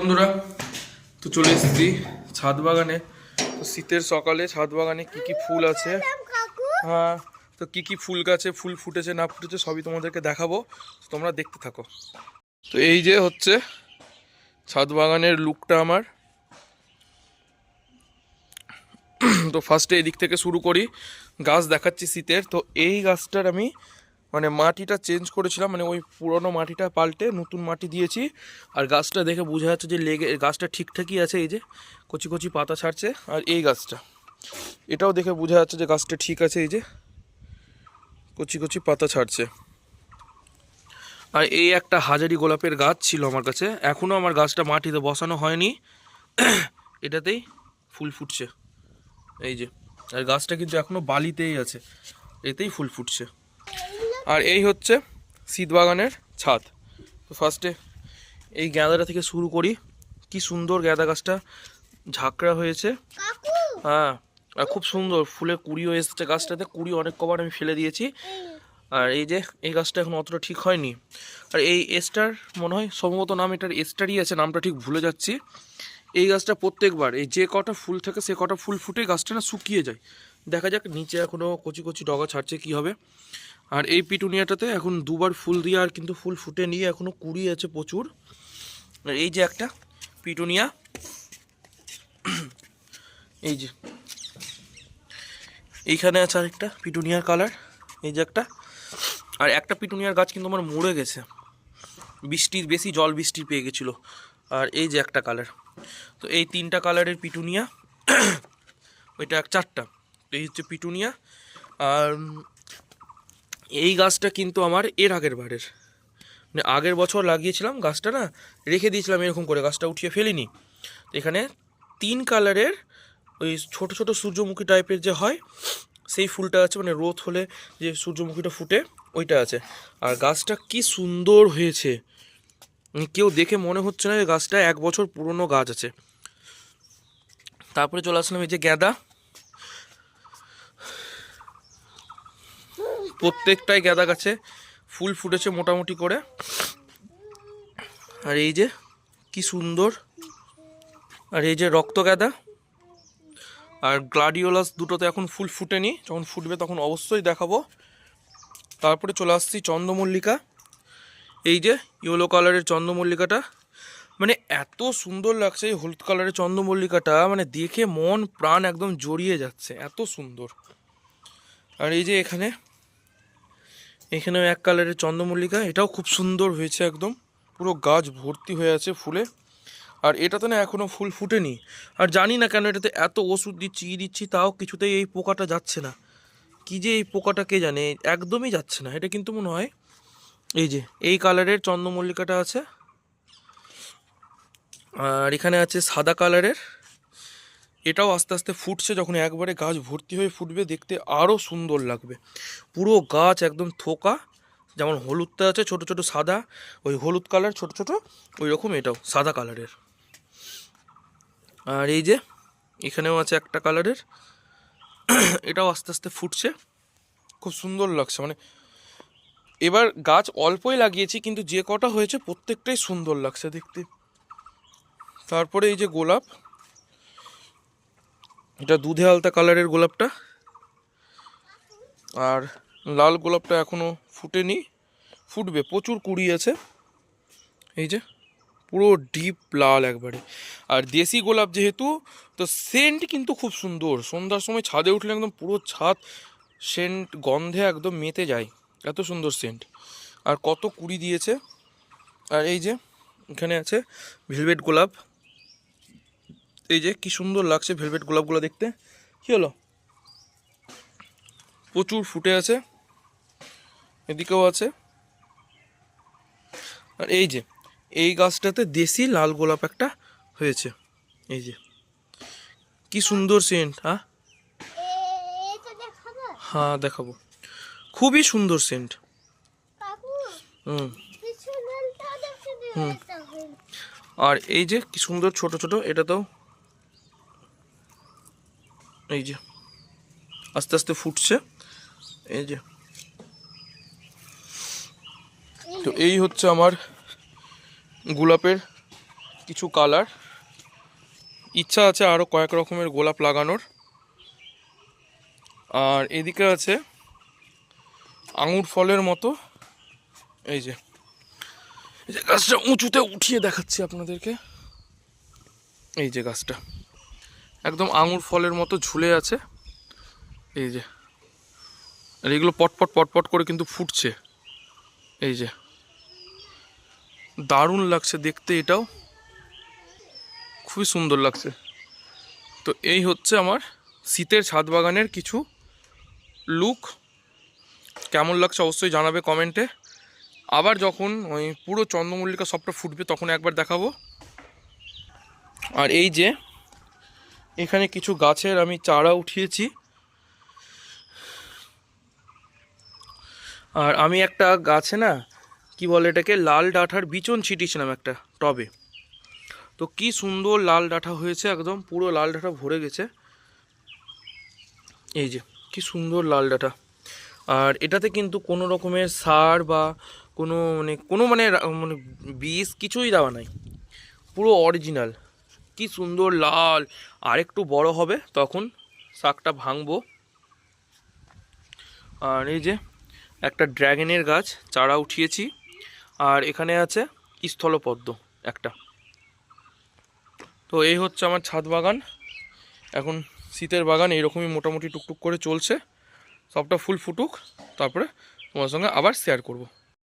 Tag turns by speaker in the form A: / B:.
A: বন্ধুরা, তো চলে এসেছি ছাদ বাগানে। তো শীতের সকালে ছাদ বাগানে কি কি ফুল আছে, হ্যাঁ, তো কি কি ফুল গাছে ফুল ফুটেছে না ফুটেছে সবই তোমাদেরকে দেখাবো, তোমরা দেখতে থাকো। তো এই যে হচ্ছে ছাদ বাগানের লুকটা আমার। তো ফার্স্টে এদিক থেকে শুরু করি, গাছ দেখাচ্ছি শীতের। তো এই গাছটার আমি মানে মাটিটা চেঞ্জ করেছিলাম, মানে ওই পুরনো মাটিটা পাল্টে নতুন মাটি দিয়েছি। আর গাছটা দেখে বোঝা যাচ্ছে যে গাছটা ঠিকঠাকই আছে, এই যে কচি কচি পাতা ছাড়ছে। আর এই গাছটা, এটাও দেখে বোঝা যাচ্ছে যে গাছটা ঠিক আছে, এই যে কচি কচি পাতা ছাড়ছে। আর এই একটা হাজারি গোলাপের গাছ ছিল আমার কাছে, এখনও আমার গাছটা মাটিতে বসানো হয়নি, এটাতেই ফুল ফুটছে এই যে। আর গাছটা কিন্তু এখনও বালিতেই আছে, এতেই ফুল ফুটছে। আর এই হচ্ছে শীত বাগানের ছাদ। তো ফার্স্টে এই গাঁদাটা থেকে শুরু করি। কি সুন্দর গাঁদা গাছটা ঝাঁকড়া হয়েছে, হ্যাঁ, আর খুব সুন্দর ফুলে কুড়িও এসেছে গাছটাতে। কুড়ি অনেক কবার আমি ফেলে দিয়েছি। আর এই যে এই গাছটা এখন অতটা ঠিক হয়নি। আর এই এস্টার মনে হয় সম্ভবত নাম, এটার এস্টারই আছে, নামটা ঠিক ভুলে যাচ্ছি। এই গাছটা প্রত্যেকবার এই যে কটা ফুল থাকে সে কটা ফুল ফুটে গাছটা না শুকিয়ে যায়। দেখা যাক, নিচে এখনও কচি কচি ডগা ছাড়ছে কি হবে। আর এই পিটুনিয়াটাতে এখন দুবার ফুল দিয়ে আর কিন্তু ফুল ফুটে নিয়ে এখনও কুড়ি আছে প্রচুর। আর এই যে একটা পিটুনিয়া, এই যে এইখানে আছে আরেকটা পিটুনিয়ার কালার, এই যে একটা। আর একটা পিটুনিয়ার গাছ কিন্তু আমার মরে গেছে, বৃষ্টির বেশি জল বৃষ্টি পেয়ে গেছিলো। আর এই যে একটা কালার। তো এই তিনটা কালারের পিটুনিয়া, ওইটা চারটা। তো এই হচ্ছে পিটুনিয়া। আর এই গাছটা কিন্তু আমার এর আগের বারের, মানে আগের বছর লাগিয়েছিলাম গাছটা, না রেখে দিয়েছিলাম এরকম করে, গাছটা উঠিয়ে ফেলিনি। এখানে তিন কালারের ওই ছোট ছোট সূর্যমুখী টাইপের যে হয় সেই ফুলটা আছে, মানে রোদ হলে যে সূর্যমুখীটা ফুটে ওইটা আছে। আর গাছটা কি সুন্দর হয়েছে, কেউ দেখে মনে হচ্ছে না যে গাছটা 1 বছর পুরনো গাছ আছে। তারপরে চলে আসলাম এই যে গাঁদা, প্রত্যেকটাই গাঁদা গাছে ফুল ফুটেছে মোটামুটি করে। আর এই যে কি সুন্দর, আর এই যে রক্ত গাঁদা আর গ্লাডিওলাস দুটোতে এখন ফুল ফুটেনি, যখন ফুটবে তখন অবশ্যই দেখাবো। তারপরে চলে আসছি চন্দ্রমল্লিকা, এই যে ইয়েলো কালারের চন্দ্রমল্লিকাটা, মানে এত সুন্দর লাগছে এই হলুদ কালারের চন্দ্রমল্লিকাটা, মানে দেখে মন প্রাণ একদম জড়িয়ে যাচ্ছে, এত সুন্দর। আর এই যে এখানেও এক কালারের চন্দ্রমল্লিকা, এটাও খুব সুন্দর হয়েছে, একদম পুরো গাছ ভর্তি হয়ে আছে ফুলে। আর এটাতে না এখনও ফুল ফুটেনি। আর জানি না কেন এটাতে এত ওষুধ দিচ্ছি তাও কিছুতেই এই পোকাটা যাচ্ছে না। কি যে এই পোকাটা কে জানে, একদমই যাচ্ছে না। এটা কিন্তু মনে হয় এই যে এই কালারের চন্দ্রমল্লিকাটা আছে। আর এখানে আছে সাদা কালারের, এটাও আস্তে আস্তে ফুটছে, যখন একবারে গাছ ভর্তি হয়ে ফুটবে দেখতে আরও সুন্দর লাগবে। পুরো গাছ একদম থোকা, যেমন হলুদটা আছে ছোট ছোট সাদা, ওই হলুদ কালার ছোট ছোট ওই রকম এটাও সাদা কালারের। আর এই যে এখানেও আছে একটা কালারের, এটাও আস্তে আস্তে ফুটছে, খুব সুন্দর লাগছে। মানে এবার গাছ অল্পই লাগিয়েছি কিন্তু যে কটা হয়েছে প্রত্যেকটাই সুন্দর লাগছে দেখতে। তারপরে এই যে গোলাপ, এটা দুধে আলতা কালারের গোলাপটা। আর লাল গোলাপটা এখনও ফুটেনি, ফুটবে, প্রচুর কুড়ি আছে, এই যে পুরো ডিপ লাল একবারে। আর দেশি গোলাপ যেহেতু, তো সেন্ট কিন্তু খুব সুন্দর, সন্ধ্যার সময় ছাদে উঠলে একদম পুরো ছাদ সেন্ট গন্ধে একদম মেতে যায়, এত সুন্দর সেন্ট। আর কত কুড়ি দিয়েছে। আর এই যে এখানে আছে ভেলভেট গোলাপ, এই যে কি সুন্দর লাগছে ভেলভেট গোলাপগুলো দেখতে। কী হলো, প্রচুর ফুটে আছে, এদিকেও আছে। আর এই যে এই গাছটাতে দেশি লাল গোলাপ একটা হয়েছে, এই যে কি সুন্দর সেন্ট। হ্যাঁ হ্যাঁ দেখাবো, খুবই সুন্দর সেন্ট। হুম হুম। আর এই যে কি সুন্দর ছোট ছোট, এটাতেও এই যে আস্তে আস্তে ফুটছে, এই যে। তো এই হচ্ছে আমার গোলাপের কিছু কালার, ইচ্ছা আছে আরও কয়েক রকমের গোলাপ লাগানোর। আর এদিকে আছে আঙুর ফলের মতো, এই যে গাছটা উঁচুতে উঠিয়ে দেখাচ্ছি আপনাদেরকে। এই যে গাছটা একদম আঙুর ফলের মতো ঝুলে আছে, এই যে। আর এগুলো পটপট পটপট করে কিন্তু ফুটছে, এই যে। দারুণ লাগছে দেখতে, এটাও খুবই সুন্দর লাগছে। তো এই হচ্ছে আমার শীতের ছাদ বাগানের কিছু লুক। কেমন লাগছে অবশ্যই জানাবে কমেন্টে। আবার যখন ওই পুরো চন্দ্রমল্লিকা সবটা ফুটবে তখন একবার দেখাবো। আর এই যে এখানে কিছু গাছের আমি চারা উঠিয়েছি। আর আমি একটা গাছে না, কি বলে এটাকে, লাল ডাঁঠার বিচন ছিটিয়েছিলাম একটা টবে। তো কি সুন্দর লাল ডাঁঠা হয়েছে, একদম পুরো লাল ডাঁঠা ভরে গেছে, এই যে কি সুন্দর লাল ডাঁটা। আর এটাতে কিন্তু কোনো রকমের সার বা কোনো বীজ কিছুই দেওয়া নাই, পুরো অরিজিনাল। কি সুন্দর লাল। আর একটু বড় হবে তখন শাকটা ভাঙবো। আর এই যে একটা ড্র্যাগনের গাছ চারা উঠিয়েছি। আর এখানে আছে স্থলপদ্ম একটা। তো এই হচ্ছে আমার ছাদ বাগান। এখন শীতের বাগান এইরকমই মোটামুটি টুকটুক করে চলছে। সবটা ফুল ফুটুক, তারপরে তোমার সঙ্গে আবার শেয়ার করব।